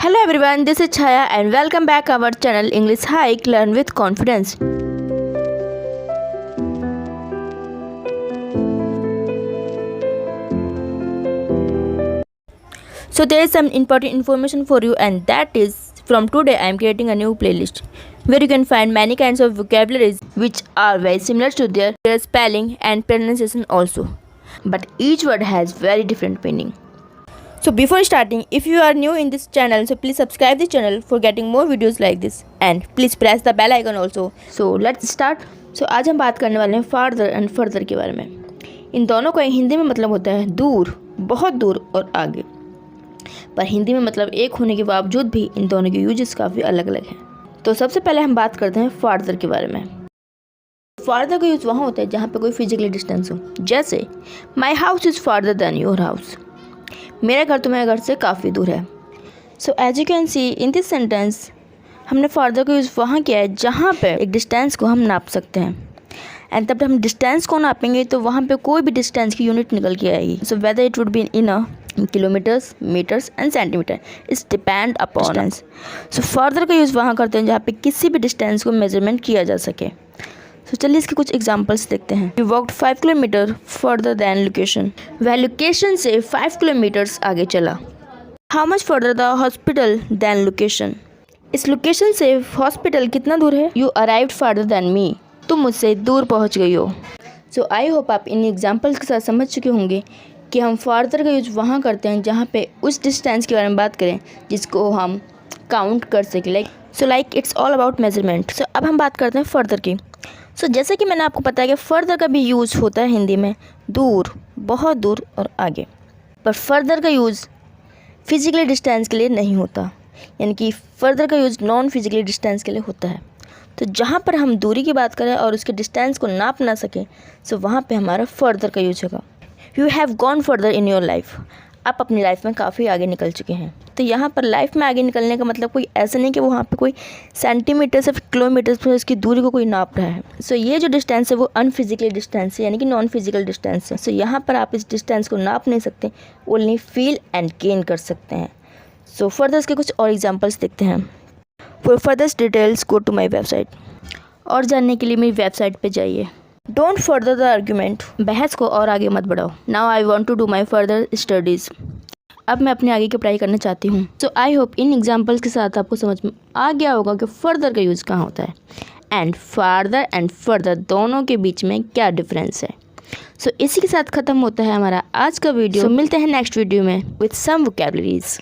Hello everyone, this is Chhaya and welcome back our channel English Hike Learn with Confidence. So there is some important information for you, and that is from today I am creating a new playlist where you can find many kinds of vocabularies which are very similar to their spelling and pronunciation also, but each word has very different meaning. So before starting, if you are new in this channel, so please subscribe the channel for getting more videos like this and please press the bell icon also. So let's start. So आज हम बात करने वाले हैं farther and further के बारे में. इन दोनों का हिंदी में मतलब होता है दूर, बहुत दूर और आगे, पर हिंदी में मतलब एक होने के बावजूद भी इन दोनों के यूजेस काफ़ी अलग अलग हैं. तो सबसे पहले हम बात करते हैं farther के बारे में. farther का यूज़ वहाँ होता है जहाँ पे कोई फिजिकली डिस्टेंस हो, जैसे my house is farther than your house, मेरा घर तुम्हारे घर से काफ़ी दूर है. So as you can see in this sentence हमने फार्दर का यूज़ वहाँ किया है जहाँ पे एक डिस्टेंस को हम नाप सकते हैं. एंड तब हम डिस्टेंस को नापेंगे तो वहाँ पे कोई भी डिस्टेंस की यूनिट निकल के आएगी. So whether it would be in kilometres, metres and centimetre, it's depend upon distance. So farther का यूज़ वहाँ करते हैं जहाँ पे किसी भी डिस्टेंस को मेजरमेंट किया जा सके. तो चलिए इसके कुछ एग्जांपल्स देखते हैं. You walked 5 kilometre further than location, वह लोकेशन से 5 किलोमीटर्स आगे चला. How much further the hospital than location, इस लोकेशन से हॉस्पिटल कितना दूर है. You arrived further than me, तुम मुझसे दूर पहुंच गई हो. सो आई होप आप इन एग्जांपल्स के साथ समझ चुके होंगे कि हम फार्दर का यूज वहाँ करते हैं जहाँ पे उस डिस्टेंस के बारे में बात करें जिसको हम काउंट कर सकें. Like it's all about measurement. So अब हम बात करते हैं फर्दर की. सो जैसे कि मैंने आपको बताया कि फ़र्दर का भी यूज़ होता है हिंदी में दूर, बहुत दूर और आगे, पर फ़र्दर का यूज़ फिजिकली डिस्टेंस के लिए नहीं होता, यानी कि फ़र्दर का यूज़ नॉन फिजिकली डिस्टेंस के लिए होता है. तो जहाँ पर हम दूरी की बात करें और उसके डिस्टेंस को नाप ना सकें, सो वहाँ पे हमारा फ़र्दर का यूज होगा. You have gone further in your life, आप अपनी लाइफ में काफ़ी आगे निकल चुके हैं. तो यहाँ पर लाइफ में आगे निकलने का मतलब कोई ऐसा नहीं कि वहाँ पे कोई सेंटीमीटर से किलोमीटर पर इसकी दूरी को कोई नाप रहा है. सो ये जो डिस्टेंस है वो अनफिजिकल डिस्टेंस है, यानी कि नॉन फिजिकल डिस्टेंस है. सो यहाँ पर आप इस डिस्टेंस को नाप नहीं सकते, ओनली फील एंड गेन कर सकते हैं. सो फर्दर के कुछ और एग्जाम्पल्स देखते हैं. For further details go to my website, और जानने के लिए मेरी वेबसाइट पर जाइए. डोंट फर्दर द आर्ग्यूमेंट, बहस को और आगे मत बढ़ाओ. Now I want to do my further studies, अब मैं अपने आगे की पढ़ाई करना चाहती हूँ. सो आई होप इन एग्जाम्पल्स के साथ आपको समझ में आ गया होगा कि फ़र्दर का यूज़ कहाँ होता है एंड फार्दर एंड फर्दर दोनों के बीच में क्या डिफरेंस है. सो इसी के साथ ख़त्म होता है हमारा आज का वीडियो. मिलते हैं नेक्स्ट वीडियो में विथ सम वोकैबुलरीज.